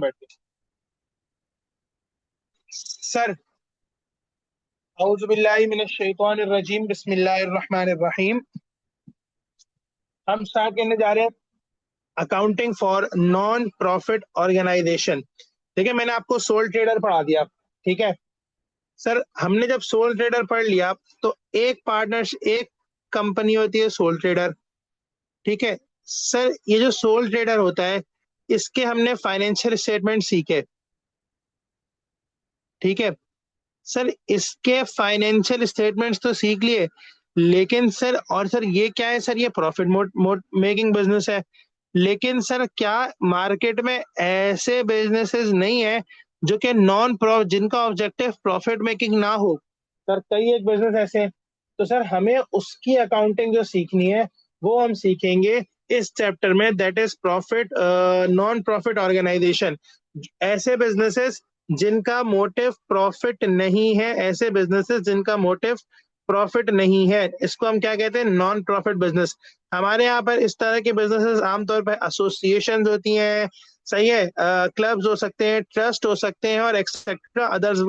बैठ के। सर, औज़ु बिल्लाहि मिनश शैतानिर रजीम, बिस्मिल्लाहिर रहमानिर रहीम। हम स्टार्ट करने जा रहे हैं accounting for non profit organisation. ठीक है, मैंने आपको सोल ट्रेडर पढ़ा दिया। ठीक है सर, हमने जब सोल ट्रेडर पढ़ लिया तो एक पार्टनर, एक कंपनी होती है सोल ट्रेडर। ठीक है सर, ये जो सोल ट्रेडर होता है इसके हमने फाइनेंशियल स्टेटमेंट सीखे। ठीक है सर, इसके फाइनेंशियल स्टेटमेंट्स तो सीख लिए, लेकिन सर, और सर ये क्या है सर, ये profit mode mode making business है। लेकिन सर, क्या मार्केट में ऐसे बिजनेसेस नहीं है जो कि नॉन प्रॉ जिनका ऑब्जेक्टिव प्रॉफिट मेकिंग ना हो? सर, कई एक बिजनेस ऐसे हैं। तो सर, हमें उसकी अकाउंटिंग जो सीखनी है वो हम सीखेंगे इस चैप्टर में, that is profit non profit organisation. ऐसे बिजनेसेस जिनका मोटिव प्रॉफिट नहीं है, ऐसे बिजनेसेस जिनका मोटिव प्रॉफिट नहीं है, इसको हम क्या कहते हैं? Non profit business. हमारे यहाँ पर इस तरह के बिजनेसेस आमतौर पर एसोसिएशन होती हैं, सही है, क्लब्स हो सकते हैं, ट्रस्ट हो सकते हैं, और एक्सेट्रा अदर्स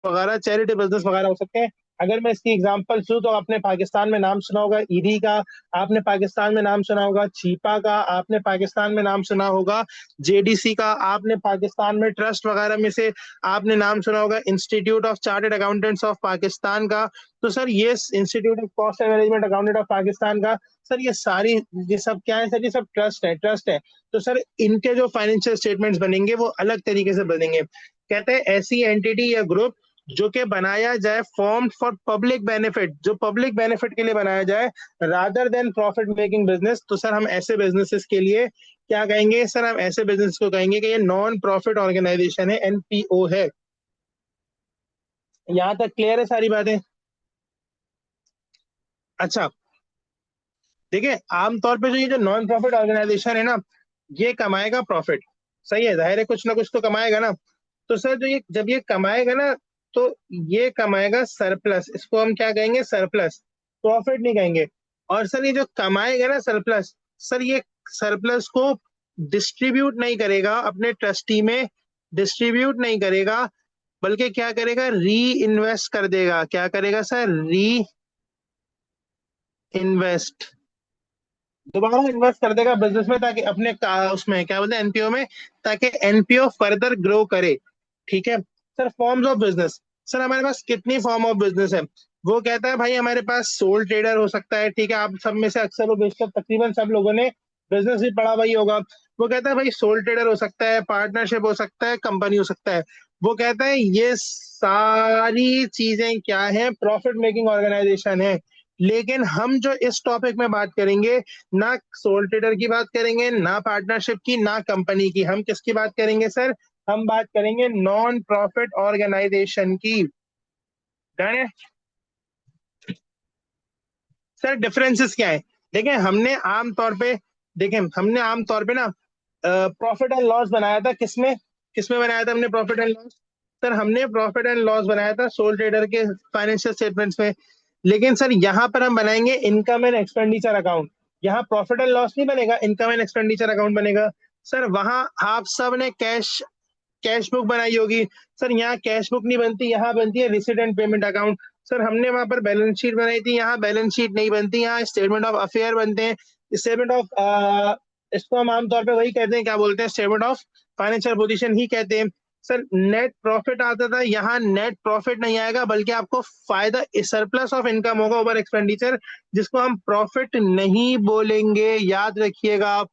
वगैरह, चैरिटी बिजनेस वगैरह हो सकते हैं। अगर मैं इसकी एग्जांपल दूं तो आपने पाकिस्तान में नाम सुना होगा ईडी का, आपने पाकिस्तान में नाम सुना होगा चीपा का, आपने पाकिस्तान में नाम सुना होगा जेडीसी का, आपने पाकिस्तान में ट्रस्ट वगैरह में से आपने नाम सुना होगा institute of chartered accountants of Pakistan का। तो सर, ये institute of cost and management accountant of Pakistan का, सर ये सारी, ये सब क्या है सर? ये सब ट्रस्ट है, ट्रस्ट है। तो सर, इनके जो फाइनेंशियल स्टेटमेंट्स बनेंगे वो अलग तरीके से बनेंगे। कहते हैं ऐसी एंटिटी या ग्रुप जो कि बनाया जाए फॉर्म फॉर पब्लिक बेनिफिट, जो पब्लिक बेनिफिट के लिए बनाया जाए, rather than profit making business. तो सर, हम ऐसे बिजनेसेस के लिए क्या कहेंगे सर? हम ऐसे बिजनेस को कहेंगे कि ये नॉन प्रॉफिट ऑर्गेनाइजेशन है, एनपीओ है। यहां तक क्लियर है सारी बातें? अच्छा, देखिए, आमतौर पे जो ये जो नॉन प्रॉफिट ऑर्गेनाइजेशन है ना, ये कमाएगा प्रॉफिट, सही है, जाहिर है कुछ ना कुछ तो कमाएगा ना। तो सर, जो ये जब ये कमाएगा ना, तो ये कमाएगा सरप्लस, इसको हम क्या कहेंगे? सरप्लस, प्रॉफिट नहीं कहेंगे। और सर, ये जो कमाएगा ना सरप्लस, सर ये सरप्लस को डिस्ट्रीब्यूट नहीं करेगा अपने ट्रस्टी में, डिस्ट्रीब्यूट नहीं करेगा, बल्कि क्या करेगा? री इन्वेस्ट कर देगा। क्या करेगा सर? री इन्वेस्ट, दोबारा इन्वेस्ट कर देगा बिजनेस में, ताकि अपने उसमें क्या बोलते हैं, एनपीओ में, ताकि एनपीओ फर्दर ग्रो करे। ठीक है sir, forms of business. Sir, हमारे पास कितनी फॉर्म ऑफ बिजनेस है? वो कहता है भाई हमारे पास सोल ट्रेडर हो सकता है। ठीक है, आप सब में से अक्सर और बेशतर तकरीबन सब लोगों ने बिजनेस भी पढ़ा हुआ ही होगा। वो कहता है भाई सोल ट्रेडर हो सकता है, पार्टनरशिप हो सकता है, कंपनी हो सकता है। वो कहता है ये सारी चीजें क्या है? प्रॉफिट मेकिंग ऑर्गेनाइजेशन है। लेकिन हम जो इस टॉपिक में बात करेंगे, ना सोल ट्रेडर की बात करेंगे, ना पार्टनरशिप की, ना कंपनी की, हम किसकी बात करेंगे सर? हम बात करेंगे नॉन प्रॉफिट ऑर्गेनाइजेशन की। डन है सर? डिफरेंसेस क्या है? देखें, हमने आमतौर पे ना प्रॉफिट एंड लॉस बनाया था, किसमें किसमें बनाया था हमने प्रॉफिट एंड लॉस? सर, हमने प्रॉफिट एंड लॉस बनाया था सोल ट्रेडर के फाइनेंशियल स्टेटमेंट्स में। लेकिन सर, यहाँ पर हम बनाएंगे इनकम एंड एक्सपेंडिचर अकाउंट। यहाँ प्रॉफिट एंड लॉस नहीं बनेगा, इनकम एंड एक्सपेंडिचर अकाउंट बनेगा। सर, वहां आप सब ने कैश कैश बुक बनाई होगी। सर, यहाँ कैश बुक नहीं बनती, यहाँ बनती है receipt and payment account. Sir, हमने वहां पर बैलेंस शीट बनाई थी, यहाँ बैलेंस शीट नहीं बनती, यहाँ स्टेटमेंट ऑफ अफेयर बनते हैं। स्टेटमेंट ऑफ, इसको हम आमतौर पे वही कहते हैं, क्या बोलते हैं? स्टेटमेंट ऑफ फाइनेंशियल पोजीशन ही कहते हैं। सर, नेट प्रॉफिट आता था, यहाँ नेट प्रॉफिट नहीं आएगा, बल्कि आपको फायदा, सरप्लस ऑफ इनकम होगा ओवर एक्सपेंडिचर, जिसको हम प्रॉफिट नहीं बोलेंगे, याद रखिएगा आप।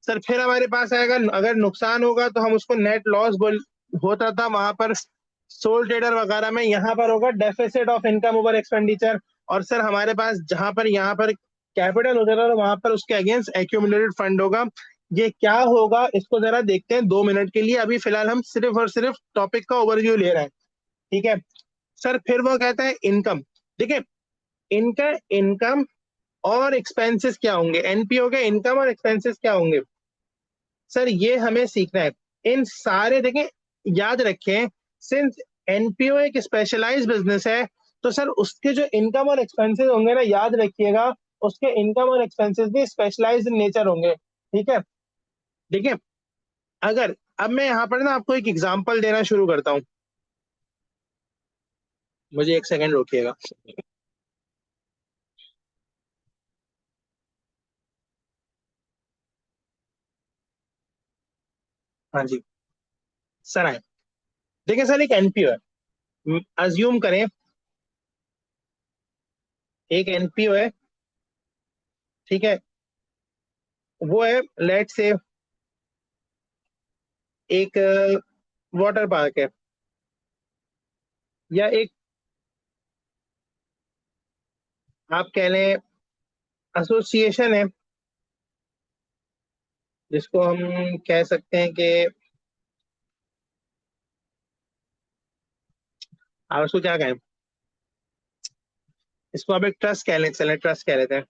सर, फिर हमारे पास आएगा, अगर नुकसान होगा तो हम उसको नेट लॉस बोल होता था वहां पर सोल ट्रेडर वगैरह में। यहाँ पर होगा deficit of income over expenditure. और सर, हमारे पास जहां पर यहाँ पर कैपिटल होता था, तो वहां पर उसके अगेंस्ट एक्यूमुलेटेड फंड होगा। ये क्या होगा इसको जरा देखते हैं 2 मिनट के लिए। अभी फिलहाल हम सिर्फ और सिर्फ टॉपिक का ओवरव्यू ले रहे हैं। ठीक है सर, फिर वो कहता है इनकम। देखिए, इनका इनकम और एक्सपेंसेस क्या होंगे? एनपीओ के इनकम और एक्सपेंसेस क्या होंगे सर? ये हमें सीखना है। इन सारे, देखें, याद रखें, सिंस एनपीओ एक स्पेशलाइज्ड बिजनेस है, तो सर उसके जो इनकम और एक्सपेंसेस होंगे ना, याद रखिएगा, उसके इनकम और एक्सपेंसेस भी स्पेशलाइज्ड इन नेचर होंगे। ठीक है, देखिए, अगर अब मैं यहाँ पर ना आपको एक एग्जांपल देना शुरू करता हूँ। मुझे एक सेकंड रोकिएगा। हाँ जी। सर आए। देखिए सर, एक एनपीओ है, अज्यूम करें। एक एनपीओ है, ठीक है। वो है, लेट से, एक वाटर पार्क है, या एक, आप कह लें, एसोसिएशन है, जिसको हम कह सकते हैं कि, आप उसको क्या कहें, इसको आप एक ट्रस्ट कह लें, चलें ट्रस्ट कह लेते हैं।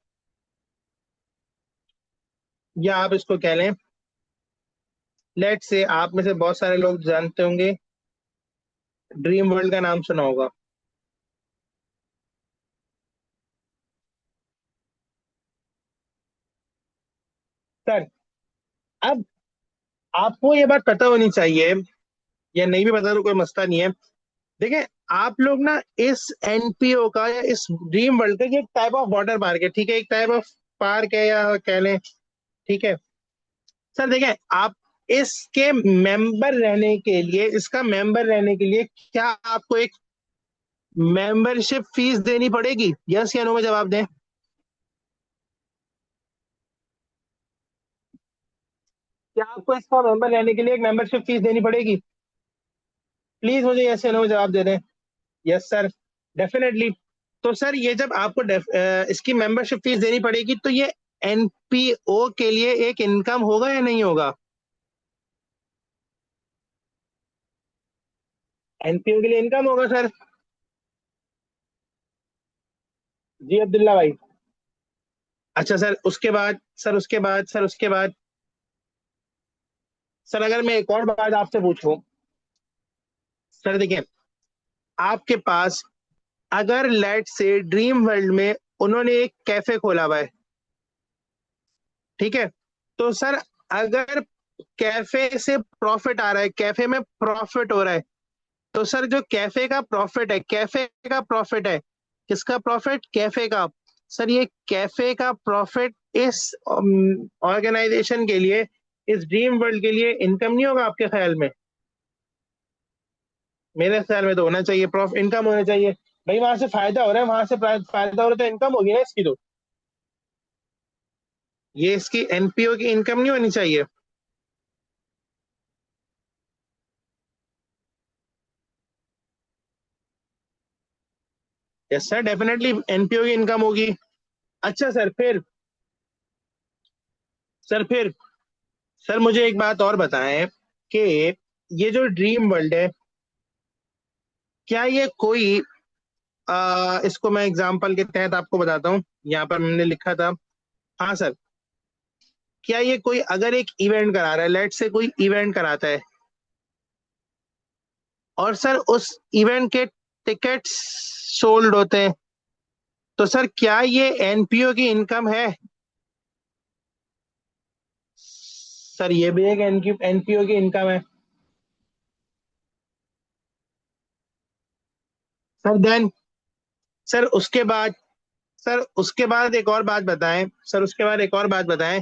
या आप इसको कह लें, लेट से, आप में से बहुत सारे लोग जानते होंगे, ड्रीम वर्ल्ड का नाम सुना होगा। सर, अब आपको ये बात पता होनी चाहिए, या नहीं भी पता तो कोई मसला नहीं है। देखिए, आप लोग ना, इस एनपीओ का या इस ड्रीम वर्ल्ड का, ये एक टाइप ऑफ वाटर पार्क है, ठीक है, एक टाइप ऑफ पार्क है, या कह लें, ठीक है। सर देखें, आप इसके मेंबर रहने के लिए, इसका मेंबर रहने के लिए, क्या आपको एक मेंबरशिप फीस देनी पड़ेगी? यस या नो में जवाब दें। क्या आपको इसका मेंबर रहने के लिए एक मेंबरशिप फीस देनी पड़ेगी? प्लीज मुझे यस या नो में जवाब दे दें। Yes sir, definitely. तो सर, ये जब आपको इसकी मेंबरशिप फीस देनी पड़ेगी, तो ये एनपीओ के लिए एक इनकम होगा या नहीं होगा? एनपीओ के लिए इनकम होगा सर। जी अब्दुल्ला भाई। अच्छा सर, उसके बाद, सर उसके बाद सर, अगर मैं एक और बात आपसे पूछूं। सर देखिए, आपके पास, अगर लेट से ड्रीम वर्ल्ड में उन्होंने एक कैफे खोला हुआ है, ठीक है। तो सर, अगर कैफे से प्रॉफिट आ रहा है, कैफे में प्रॉफिट हो रहा है, तो सर जो कैफे का प्रॉफिट है, कैफे का प्रॉफिट है, किसका प्रॉफिट? कैफे का। सर ये कैफे का प्रॉफिट इस ऑर्गेनाइजेशन के लिए, इस ड्रीम वर्ल्ड के लिए इनकम नहीं होगा आपके ख्याल में? मेरे ख्याल में तो होना चाहिए, प्रॉफिट, इनकम होना चाहिए। भाई वहां से फायदा हो रहा है, वहां से फायदा हो रहा है, तो इनकम होगी ना इसकी तो। ये इसकी एनपीओ की इनकम नहीं होनी चाहिए? यस सर, डेफिनेटली एनपीओ की इनकम होगी। अच्छा सर, फिर सर मुझे एक बात और बताएं कि ये जो ड्रीम वर्ल्ड है, क्या ये कोई, इसको मैं एग्जांपल के तहत आपको बताता हूँ, यहाँ पर हमने लिखा था। हाँ सर, क्या ये कोई अगर एक इवेंट करा रहा है, लेट से कोई इवेंट कराता है, और सर उस इवेंट के टिकट्स सोल्ड होते हैं, तो सर क्या ये एनपीओ की इनकम है? सर ये भी एक एनपीओ की इनकम है। सर देन, सर उसके बाद सर उसके बाद एक और बात बताएं, सर उसके बाद एक और बात बताएं,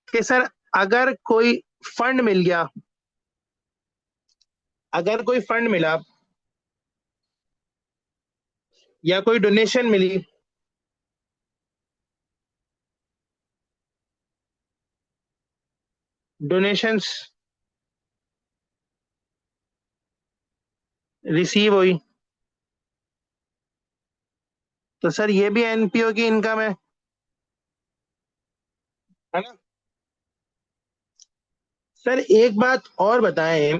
कि सर अगर कोई फंड मिल गया, अगर कोई फंड मिला, या कोई डोनेशन मिली, डोनेशंस रिसीव हुई, तो सर ये भी एनपीओ की इनकम है ना? सर एक बात और बताएं,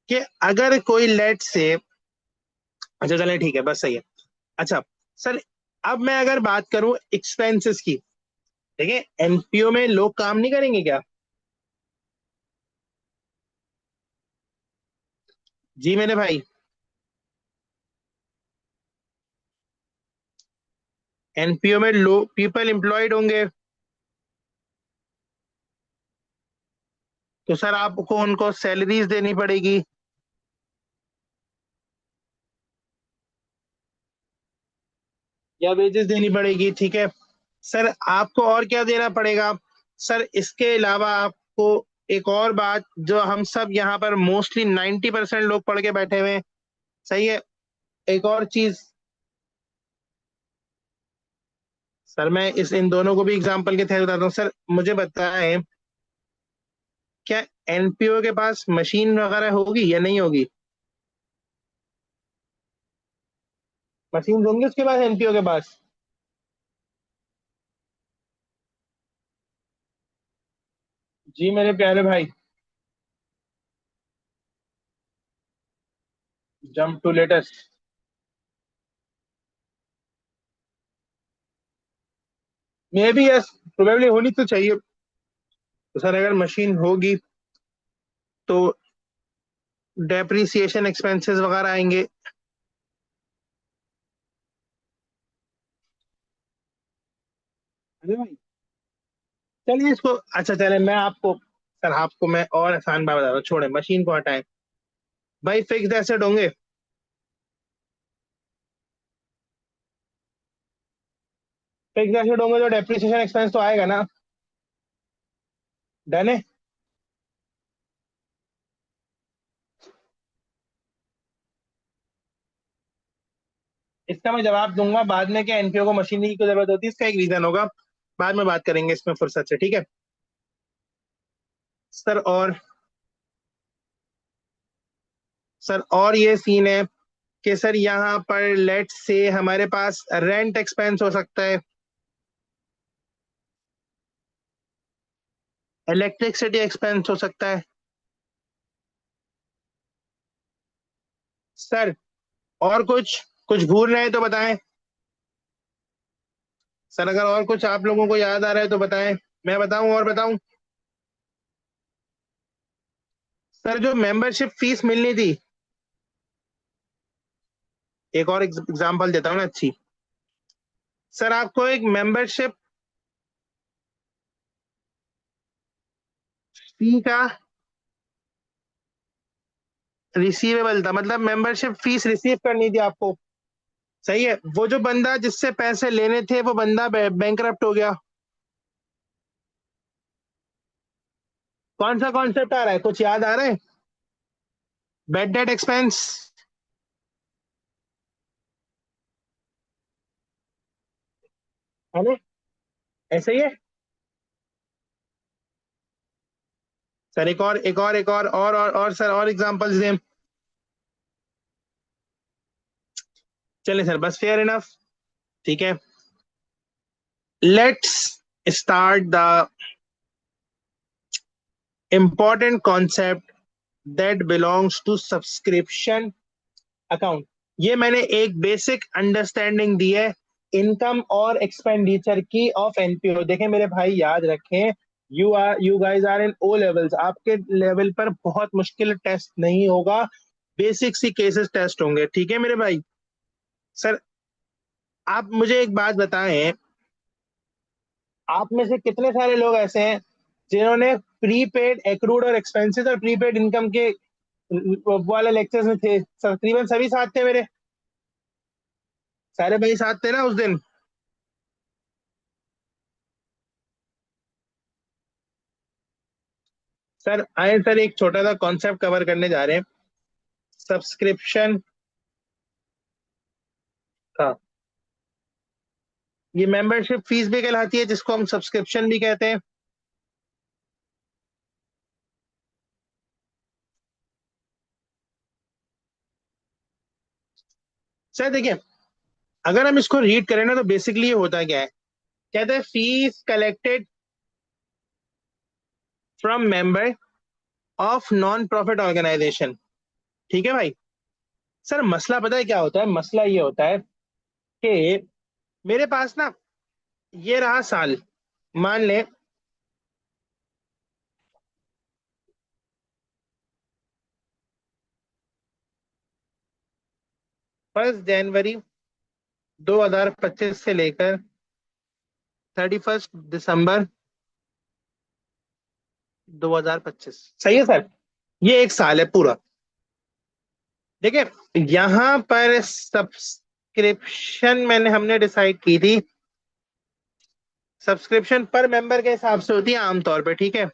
कि अगर कोई लेट से, अच्छा चले ठीक है, बस सही है। अच्छा सर, अब मैं अगर बात करूं एक्सपेंसेस की, देखिए एनपीओ में लोग काम नहीं करेंगे क्या? जी मेरे भाई, एनपीओ में लोग, पीपल एम्प्लॉयड होंगे, तो सर आपको उनको सैलरीज देनी पड़ेगी। या वेजेस देनी पड़ेगी, ठीक है। सर आपको और क्या देना पड़ेगा? सर इसके अलावा आपको एक और बात, जो हम सब यहाँ पर मोस्टली 90% लोग पढ़ के बैठे हुए हैं, सही है, एक और चीज। सर मैं इस इन दोनों को भी एग्जांपल के तहत बताता हूँ। सर मुझे बताएं, क्या एनपीओ के पास मशीन वगैरह होगी या नहीं होगी? मशीन होंगी उसके पास, एनपीओ के पास? जी मेरे प्यारे भाई। Jump to latest. May be yes, probably होनी तो चाहिए। तो सर अगर मशीन होगी तो डेप्रिसिएशन एक्सपेंसेस वगैरह आएंगे। अरे भाई, चलिए इसको, अच्छा चले मैं आपको, सर आपको मैं और आसान बात बता रहा हूँ, छोड़े मशीन को हटाएं। भाई फिक्स्ड एसेट होंगे। फिक्स्ड एसेट होंगे तो डेप्रिसिएशन एक्सपेंस तो आएगा ना। डन है। इसका मैं जवाब दूंगा बाद में, क्या एनपीओ को मशीनरी की जरूरत होती है, इसका एक रीजन होगा। बाद में बात करेंगे इसमें फुर्सत से, ठीक है। सर और, सर और ये सीन है कि सर यहाँ पर लेट से हमारे पास रेंट एक्सपेंस हो सकता है, इलेक्ट्रिसिटी एक्सपेंस हो सकता है। सर और कुछ, कुछ भूल रहे हैं तो बताएं। सर अगर और कुछ आप लोगों को याद आ रहा है तो बताएं, मैं बताऊं और बताऊं। सर जो मेंबरशिप फीस मिलनी थी, एक और एग्जांपल देता हूँ ना अच्छी। सर आपको एक मेंबरशिप फी का रिसीवेबल था, मतलब मेंबरशिप फीस रिसीव करनी थी आपको, सही है। वो जो बंदा जिससे पैसे लेने थे वो बंदा बैंकरप्ट हो गया। कौन सा कॉन्सेप्ट आ रहा है, कुछ याद आ रहा है? बेड डेट एक्सपेंस, है ना? ऐसे ही है। सर एक और सर और एग्जांपल्स दें। चलिए सर, बस फेयर इनफ, ठीक है। Let's start the important concept that belongs to subscription account. ये मैंने एक बेसिक अंडरस्टैंडिंग दी है इनकम और एक्सपेंडिचर की ऑफ एनपीओ। देखें मेरे भाई, याद रखें, you guys are in O levels, आपके लेवल पर बहुत मुश्किल टेस्ट नहीं होगा, बेसिक सी केसेस टेस्ट होंगे, ठीक है मेरे भाई। सर आप मुझे एक बात बताएं, आप में से कितने सारे लोग ऐसे हैं जिन्होंने प्रीपेड एक्रूड और एक्सपेंसेस और प्रीपेड इनकम के वाले लेक्चर्स में थे? तकरीबन सभी साथ थे मेरे, सारे भाई साथ थे ना उस दिन? सर आए सर, एक छोटा सा कॉन्सेप्ट कवर करने जा रहे हैं, सब्सक्रिप्शन का। ये मेंबरशिप फीस भी कहलाती है, जिसको हम सब्सक्रिप्शन भी कहते हैं। सर देखिए, अगर हम इसको रीड करें ना तो बेसिकली ये होता क्या है, कहते हैं fees collected from member of non profit organisation, ठीक है भाई। सर मसला पता है क्या होता है? मसला ये होता है कि मेरे पास ना, ये रहा साल, मान ले जनवरी 2025 से लेकर 31 दिसंबर 2025 सही है सर। ये एक साल है पूरा। देखिए यहाँ पर सब्सक्रिप्शन मैंने हमने डिसाइड की थी। सब्सक्रिप्शन पर मेंबर के हिसाब से होती है आमतौर पे, ठीक है।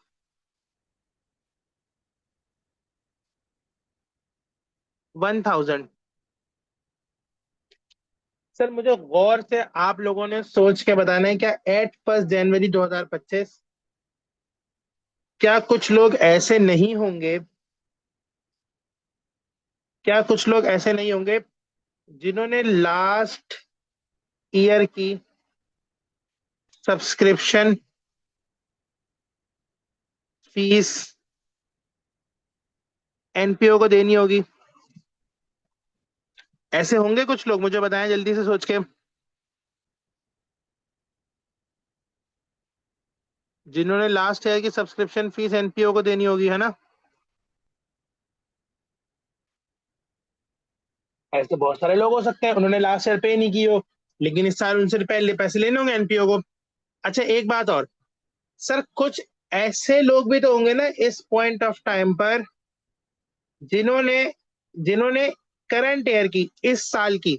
1000। सर मुझे गौर से आप लोगों ने सोच के बताना है, क्या एट 1 जनवरी 2025 क्या कुछ लोग ऐसे नहीं होंगे, क्या कुछ लोग ऐसे नहीं होंगे जिन्होंने लास्ट ईयर की सब्सक्रिप्शन फीस एनपीओ को देनी होगी? ऐसे होंगे कुछ लोग, मुझे बताएं जल्दी से सोच के। जिन्होंने लास्ट ईयर की सब्सक्रिप्शन फीस एनपीओ को देनी होगी, है ना? ऐसे तो बहुत सारे लोग हो सकते हैं, उन्होंने लास्ट ईयर पे नहीं की हो, लेकिन इस साल उनसे पहले पैसे लेने होंगे एनपीओ को। अच्छा एक बात और, सर कुछ ऐसे लोग भी तो होंगे ना इस पॉइंट ऑफ टाइम पर जिन्होंने जिन्होंने करंट ईयर की, इस साल की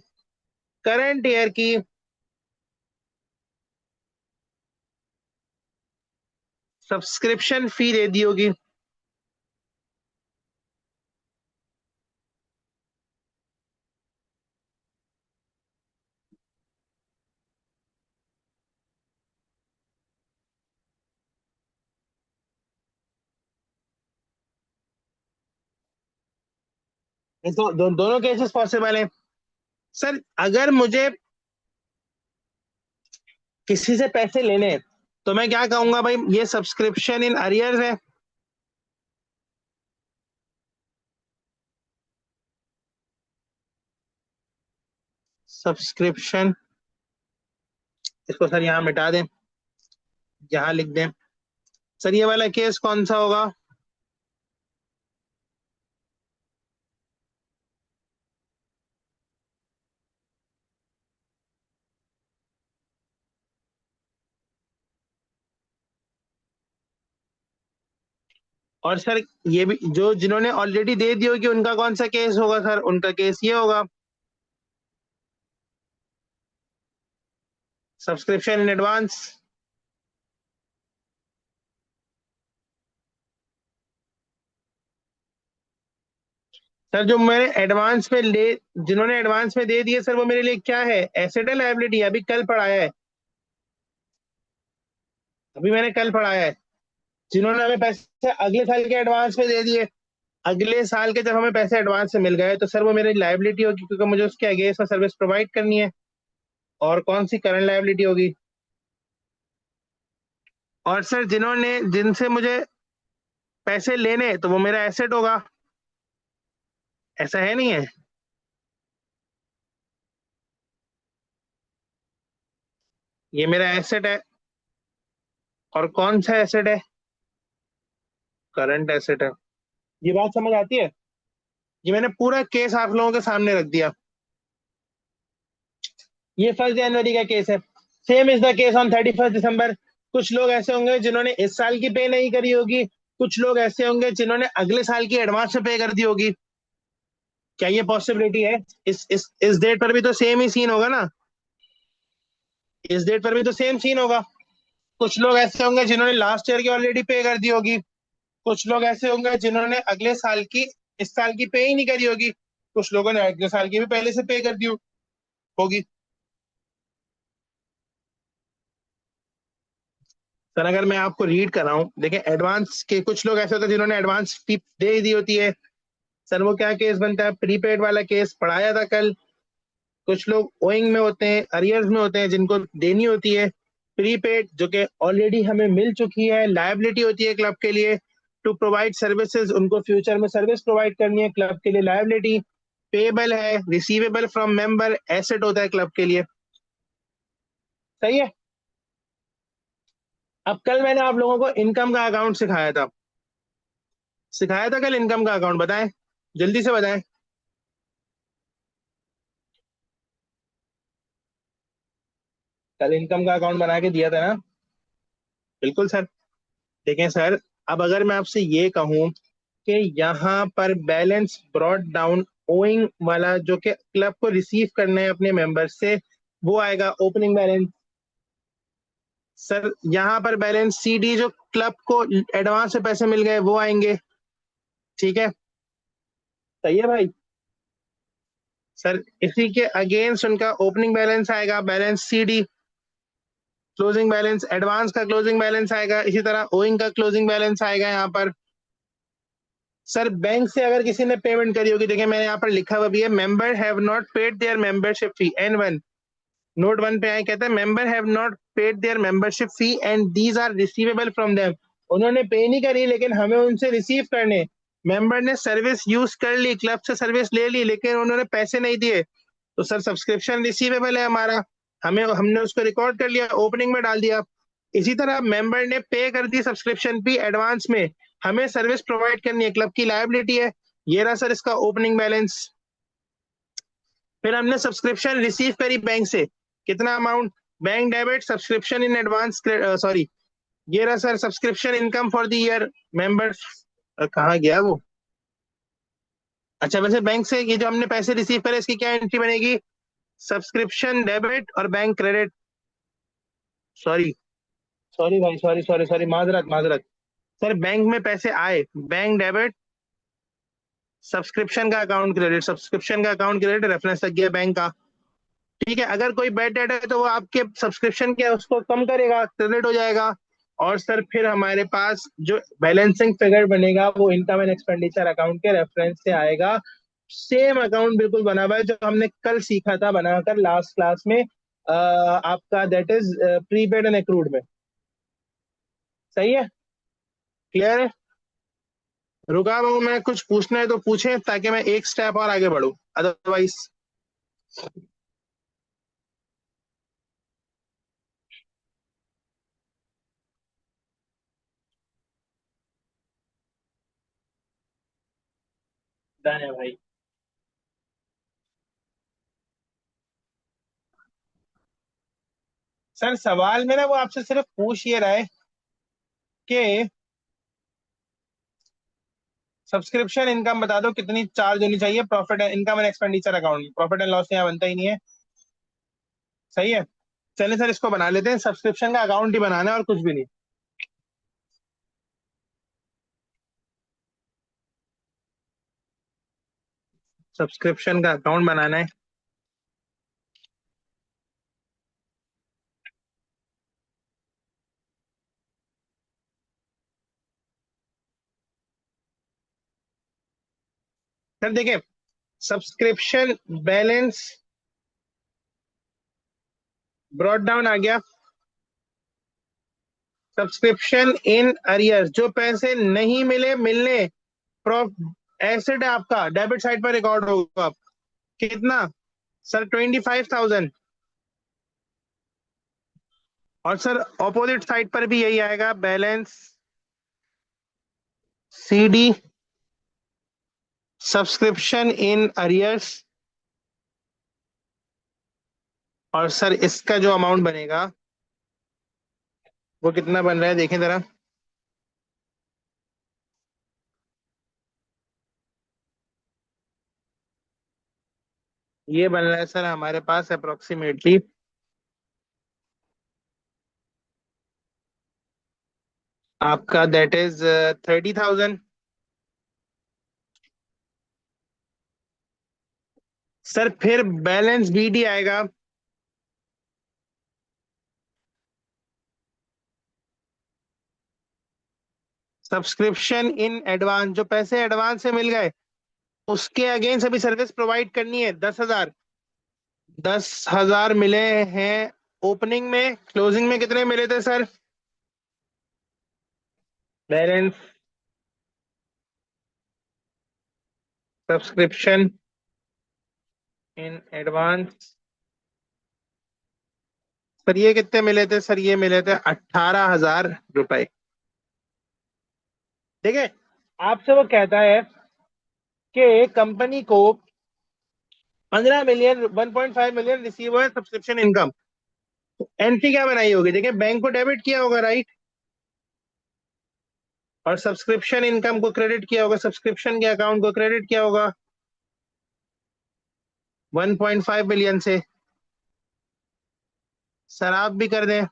करंट ईयर की सब्सक्रिप्शन फी दे दी होगी। ये तो दोनों केसेस पॉसिबल है। सर अगर मुझे किसी से पैसे लेने हैं तो मैं क्या कहूंगा, भाई ये सब्सक्रिप्शन इन अरियर्स है। सब्सक्रिप्शन, इसको सर यहाँ मिटा दें, यहाँ लिख दें। सर ये वाला केस कौन सा होगा? और सर ये भी जो जिन्होंने ऑलरेडी दे दी होगी उनका कौन सा केस होगा? सर उनका केस ये होगा, सब्सक्रिप्शन इन एडवांस। सर जो मैंने एडवांस में ले जिन्होंने एडवांस में दे दिए सर, वो मेरे लिए क्या है, एसेट है लायबिलिटी? अभी कल पढ़ाया है, अभी मैंने कल पढ़ाया है। जिन्होंने हमें पैसे अगले साल के एडवांस में दे दिए, अगले साल के जब हमें पैसे एडवांस से मिल गए तो सर वो मेरी लायबिलिटी होगी, क्योंकि मुझे उसके अगेंस्ट में सर्विस प्रोवाइड करनी है। और कौन सी करंट लायबिलिटी होगी? और सर जिन्होंने जिनसे मुझे पैसे लेने तो वो मेरा एसेट होगा। ऐसा है नहीं है? ये मेरा एसेट है। और कौन सा एसेट है? करंट एसेट है। ये बात समझ आती है? ये मैंने पूरा केस आप लोगों के सामने रख दिया। ये 1 जनवरी का केस है। Same is the case on 31 दिसंबर। कुछ लोग ऐसे होंगे जिन्होंने इस साल की पे नहीं करी होगी, कुछ लोग ऐसे होंगे जिन्होंने अगले साल की एडवांस में पे कर दी होगी। क्या ये पॉसिबिलिटी है? इस डेट पर भी तो सेम ही सीन होगा ना? इस डेट पर भी तो सेम सीन होगा। कुछ लोग ऐसे होंगे जिन्होंने लास्ट ईयर की ऑलरेडी पे कर दी होगी, कुछ लोग ऐसे होंगे जिन्होंने अगले साल की इस साल की पे ही नहीं करी होगी, कुछ लोगों ने अगले साल की भी पहले से पे कर दी होगी। सर अगर मैं आपको रीड कर रहा हूँ, देखिए एडवांस के कुछ लोग ऐसे होते हैं जिन्होंने एडवांस फी दे दी होती है। सर वो क्या केस बनता है? प्रीपेड वाला केस पढ़ाया था कल। कुछ लोग ओइंग में होते हैं, अरियर्स में होते हैं, जिनको देनी होती है प्रीपेड, जो कि ऑलरेडी हमें मिल चुकी है, लायबिलिटी होती है क्लब के लिए टू प्रोवाइड सर्विसेज, उनको फ्यूचर में सर्विस प्रोवाइड करनी है, क्लब के लिए लायबिलिटी। पेबल है, रिसीवेबल फ्रॉम मेंबर, एसेट होता है क्लब के लिए। सही है। अब कल मैंने आप लोगों को इनकम का अकाउंट सिखाया था कल इनकम का अकाउंट, बताएं जल्दी से बताएं। कल इनकम का अकाउंट बना के दिया था ना? बिल्कुल सर। देखें सर, अब अगर मैं आपसे ये कहूं कि यहाँ पर बैलेंस ब्रॉट डाउन ओइंग वाला जो कि क्लब को रिसीव करना है अपने मेंबर से, वो आएगा ओपनिंग बैलेंस। सर यहाँ पर बैलेंस सीडी जो क्लब को एडवांस से पैसे मिल गए वो आएंगे। ठीक है, सही है भाई। सर इसी के अगेंस्ट उनका ओपनिंग बैलेंस आएगा, balance CD. Closing balance advance का क्लोजिंग बैलेंस आएगा, इसी तरह ओइंग का क्लोजिंग बैलेंस आएगा यहाँ पर। सर बैंक से अगर किसी ने पेमेंट करी होगी, देखिए मैंने यहाँ पर लिखा हुआ भी है, member have not paid their membership fee N1। Note 1 पे आए, कहते हैं member have not paid their membership fee and these are receivable from them. उन्होंने पे नहीं करी लेकिन हमें उनसे रिसीव करने। मेंबर ने सर्विस यूज कर ली, क्लब से सर्विस ले ली, लेकिन उन्होंने पैसे नहीं दिए, तो सर सब्सक्रिप्शन रिसीवेबल है हमारा। हमें हमने उसको रिकॉर्ड कर लिया, ओपनिंग में डाल दिया। इसी तरह मेंबर ने पे कर दी सब्सक्रिप्शन फी एडवांस में, हमें सर्विस प्रोवाइड करनी है, क्लब की लायबिलिटी है। ये रहा सर इसका ओपनिंग बैलेंस। फिर हमने सब्सक्रिप्शन रिसीव करी बैंक से, कितना amount, bank debit subscription in advance, sorry, ये रहा sir subscription income for the year members. कहाँ गया वो? अच्छा, वैसे बैंक से ये जो हमने पैसे रिसीव करे इसकी क्या एंट्री बनेगी? सब्सक्रिप्शन डेबिट और बैंक क्रेडिट। सॉरी, सॉरी भाई, सॉरी सॉरी सॉरी, माजरत माजरत। सर बैंक में पैसे आए, बैंक डेबिट, सब्सक्रिप्शन का अकाउंट क्रेडिट, सब्सक्रिप्शन का अकाउंट क्रेडिट, रेफरेंस तक गया बैंक का। ठीक है, अगर कोई बैड डेट है तो वो आपके सब्सक्रिप्शन के उसको कम करेगा, क्रेडिट हो जाएगा। और सर फिर हमारे पास जो बैलेंसिंग फिगर बनेगा वो इनकम एंड एक्सपेंडिचर अकाउंट के रेफरेंस से आएगा। सेम अकाउंट बिल्कुल बना हुआ है जो हमने कल सीखा था बनाकर लास्ट क्लास में, आपका that is prepaid and accrued में। सही है, क्लियर है? रुका हूं मैं, कुछ पूछना है तो पूछें ताकि मैं एक स्टेप और आगे बढ़ूं, अदरवाइज। डन है भाई। सर सवाल में ना वो आपसे सिर्फ पूछ ये रहा है कि सब्सक्रिप्शन इनकम बता दो कितनी चार्ज होनी चाहिए profit income and expenditure account, profit and loss यहाँ बनता ही नहीं है। सही है, चलिए सर इसको बना लेते हैं, सब्सक्रिप्शन का अकाउंट ही बनाना है और कुछ भी नहीं। सब्सक्रिप्शन का अकाउंट बनाना है। सर देखिए, सब्सक्रिप्शन बैलेंस ब्रॉट डाउन आ गया। सब्सक्रिप्शन इन अरियर, जो पैसे नहीं मिले मिलने, एसेट है आपका, डेबिट साइड पर रिकॉर्ड होगा। कितना? सर 25,000। और सर ऑपोजिट साइड पर भी यही आएगा, balance CD subscription in arrears. और सर इसका जो अमाउंट बनेगा वो कितना बन रहा है देखें जरा। ये बन रहा है सर हमारे पास अप्रोक्सीमेटली आपका दैट इज 30,000। सर फिर बैलेंस बीडी आएगा। सब्सक्रिप्शन इन एडवांस, जो पैसे एडवांस से मिल गए उसके अगेंस्ट अभी सर्विस प्रोवाइड करनी है 10,000। 10,000 मिले हैं ओपनिंग में, क्लोजिंग में कितने मिले थे sir? Balance subscription in advance. Sir ये कितने मिले थे सर? ये मिले थे 18,000 रुपए। ठीक है, आपसे वो कहता है कि कंपनी को 15 मिलियन, 1.5 मिलियन रिसीव हुआ है सब्सक्रिप्शन इनकम। एंट्री क्या बनाई होगी? देखिए बैंक को डेबिट किया होगा, राइट? और सब्सक्रिप्शन इनकम को क्रेडिट किया होगा, सब्सक्रिप्शन के अकाउंट को क्रेडिट किया होगा 1.5 बिलियन से। सर आप भी कर दें,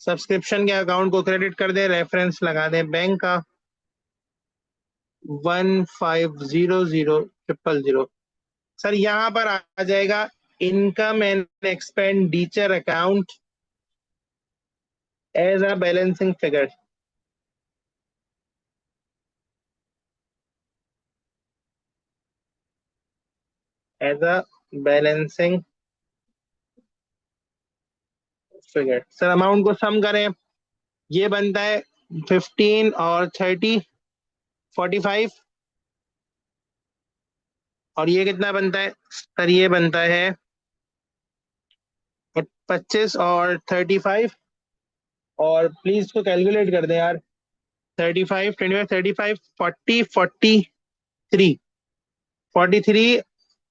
सब्सक्रिप्शन के अकाउंट को क्रेडिट कर दें, रेफरेंस लगा दें बैंक का 150000। सर यहां पर आ जाएगा income and expenditure account as a balancing figure. As a balancing figure. Sir amount को सम करें, ये बनता है 15 और 30, 45। और ये कितना बनता है सर? ये बनता है 25 और 35। और प्लीज इसको कैलकुलेट कर दें यार। 35, 25, 35, 40, 43, 43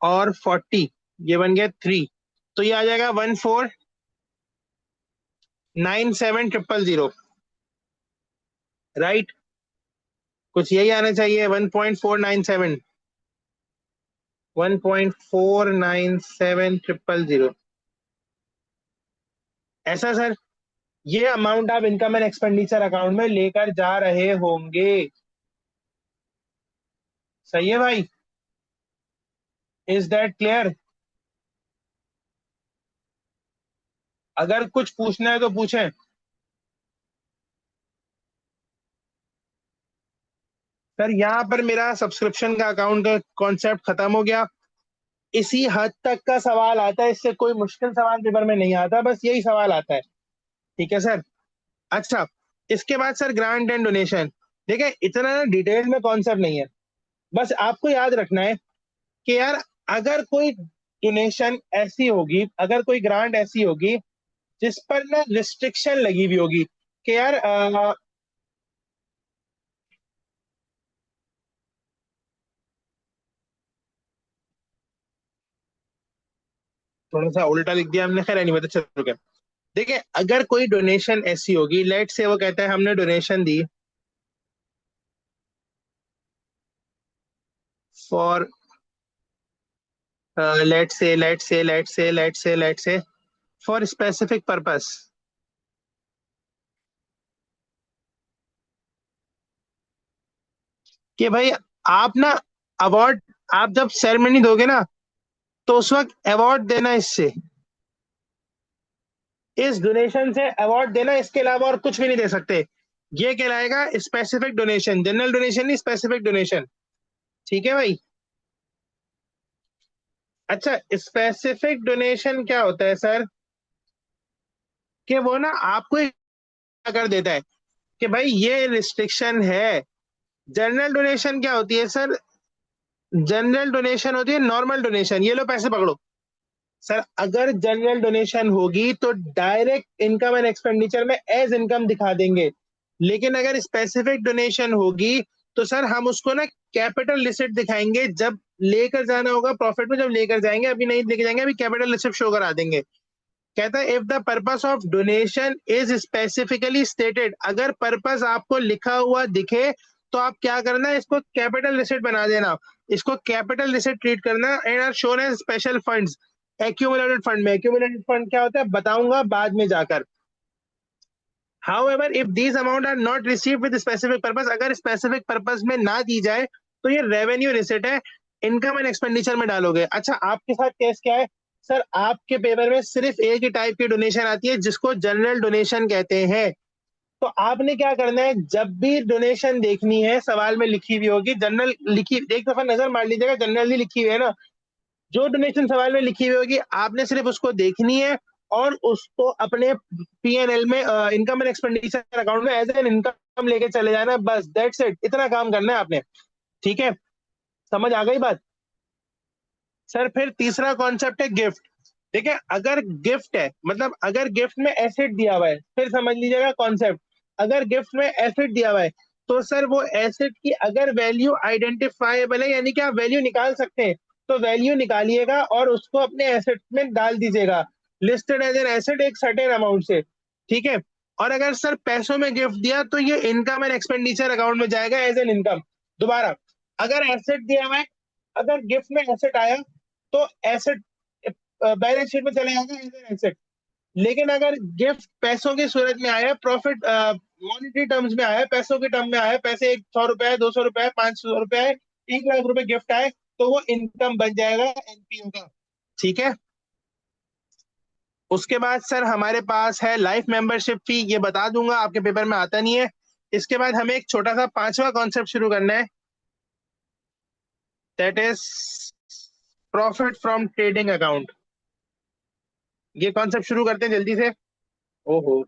और 40, ये बन गया 3। तो ये आ जाएगा 1497,000, राइट? कुछ यही आना चाहिए, 1.497, 1.497,000। ऐसा सर, ये अमाउंट आप इनकम एंड एक्सपेंडिचर अकाउंट में लेकर जा रहे होंगे। सही है भाई? Is that clear? अगर कुछ पूछना है तो पूछें। सर यहाँ पर मेरा सब्सक्रिप्शन का अकाउंट का कॉन्सेप्ट खत्म हो गया। इसी हद तक का सवाल आता है, इससे कोई मुश्किल सवाल पेपर में नहीं आता, बस यही सवाल आता है। ठीक है सर। अच्छा, इसके बाद सर ग्रांट एंड डोनेशन। देखिए इतना ना डिटेल में कॉन्सेप्ट नहीं है, बस आपको याद रखना है कि यार अगर कोई डोनेशन ऐसी होगी, अगर कोई ग्रांट ऐसी होगी जिस पर ना रिस्ट्रिक्शन लगी हुई होगी कि यार थोड़ा सा उल्टा लिख दिया हमने, खैर नहीं पता, चल रुके। देखिए अगर कोई डोनेशन ऐसी होगी, लेट से वो कहता है हमने डोनेशन दी फॉर लेट से फॉर स्पेसिफिक पर्पस, कि भाई आप ना अवार्ड, आप जब सेरेमनी दोगे ना तो उस वक्त अवार्ड देना, इससे इस डोनेशन से अवार्ड देना, इसके अलावा और कुछ भी नहीं दे सकते। ये कहलाएगा स्पेसिफिक डोनेशन, जनरल डोनेशन नहीं, स्पेसिफिक डोनेशन। ठीक है भाई? अच्छा, स्पेसिफिक डोनेशन क्या होता है सर? कि वो ना आपको एक कर देता है कि भाई ये रिस्ट्रिक्शन है। जनरल डोनेशन क्या होती है सर? जनरल डोनेशन होती है नॉर्मल डोनेशन, ये लो पैसे पकड़ो। सर अगर जनरल डोनेशन होगी तो डायरेक्ट इनकम एंड एक्सपेंडिचर में एज इनकम दिखा देंगे। लेकिन अगर स्पेसिफिक डोनेशन होगी तो सर हम उसको ना कैपिटल रिसिप्ट दिखाएंगे, जब लेकर जाना होगा प्रॉफिट में, जब लेकर जाएंगे, अभी नहीं लेके जाएंगे, अभी कैपिटल रिसिप्ट शो करा देंगे। कहता है if the purpose of donation is specifically stated, अगर पर्पस आपको लिखा हुआ दिखे तो आप क्या करना है, इसको कैपिटल रिसिप्ट बना देना, इसको कैपिटल रिसिप्ट ट्रीट करना। And are shown as special funds accumulated fund में। एक्यूमुलेटेड फंड क्या होता है बताऊंगा बाद में जाकर। However, if these amount are not received with specific purpose, अगर स्पेसिफिक पर्पस में ना दी जाए तो ये रेवेन्यू रिसिट है, इनकम एंड एक्सपेंडिचर में डालोगे। अच्छा आपके साथ केस क्या है सर? आपके पेपर में सिर्फ एक ही टाइप की डोनेशन आती है जिसको जनरल डोनेशन कहते हैं। तो आपने क्या करना है, जब भी डोनेशन देखनी है सवाल में लिखी हुई होगी जनरल, लिखी एक दफा नजर मार लीजिएगा, जनरली लिखी हुई है ना। जो डोनेशन सवाल में लिखी हुई होगी आपने सिर्फ उसको देखनी है और उसको अपने P&L में, इनकम एंड एक्सपेंडिचर अकाउंट में एज एन इनकम लेके चले जाना है, बस दैट्स इट, इतना काम करना है आपने। ठीक है? समझ आ गई बात? सर फिर तीसरा कॉन्सेप्ट है गिफ्ट। देखिए अगर गिफ्ट है, मतलब अगर गिफ्ट में एसेट दिया हुआ है, फिर समझ लीजिएगा कॉन्सेप्ट। अगर गिफ्ट में एसेट दिया हुआ है तो सर वो एसेट की अगर वैल्यू आइडेंटिफाइबल है, यानी कि आप वैल्यू निकाल सकते हैं, तो वैल्यू निकालिएगा और उसको अपने एसेट में डाल दीजिएगा, लिस्टेड एज एन एसेट एक सर्टेन अमाउंट से। ठीक है? और अगर सर पैसों में गिफ्ट दिया तो ये इनकम एंड एक्सपेंडिचर अकाउंट में जाएगा एज एन इनकम। दोबारा, अगर एसेट दिया हुआ है, अगर गिफ्ट में एसेट आया तो एसेट बैलेंस शीट में चले जाएगा एज एन एसेट। लेकिन अगर गिफ्ट पैसों की सूरत में आया, प्रॉफिट मॉनिटरी टर्म्स में आया, पैसों के टर्म में आया, पैसे 100 रुपए है, 200 रुपए है, 500 रुपए है, 1 लाख रुपए गिफ्ट आए, तो वो इनकम बन जाएगा एनपीओ का। ठीक है। उसके बाद सर हमारे पास है लाइफ मेंबरशिप फी, ये बता दूंगा, आपके पेपर में आता नहीं है। इसके बाद हमें एक छोटा सा पांचवा कॉन्सेप्ट शुरू करना है, that is profit from trading account. ये कॉन्सेप्ट शुरू करते हैं जल्दी से। ओहो।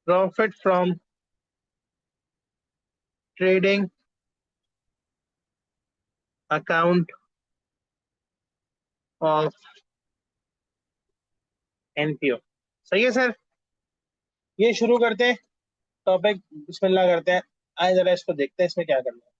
Profit from trading account of NPO. सही है सर। ये शुरू करते हैं टॉपिक, बिस्मिल्लाह करते हैं। आए जरा इसको देखते हैं इसमें क्या करना है।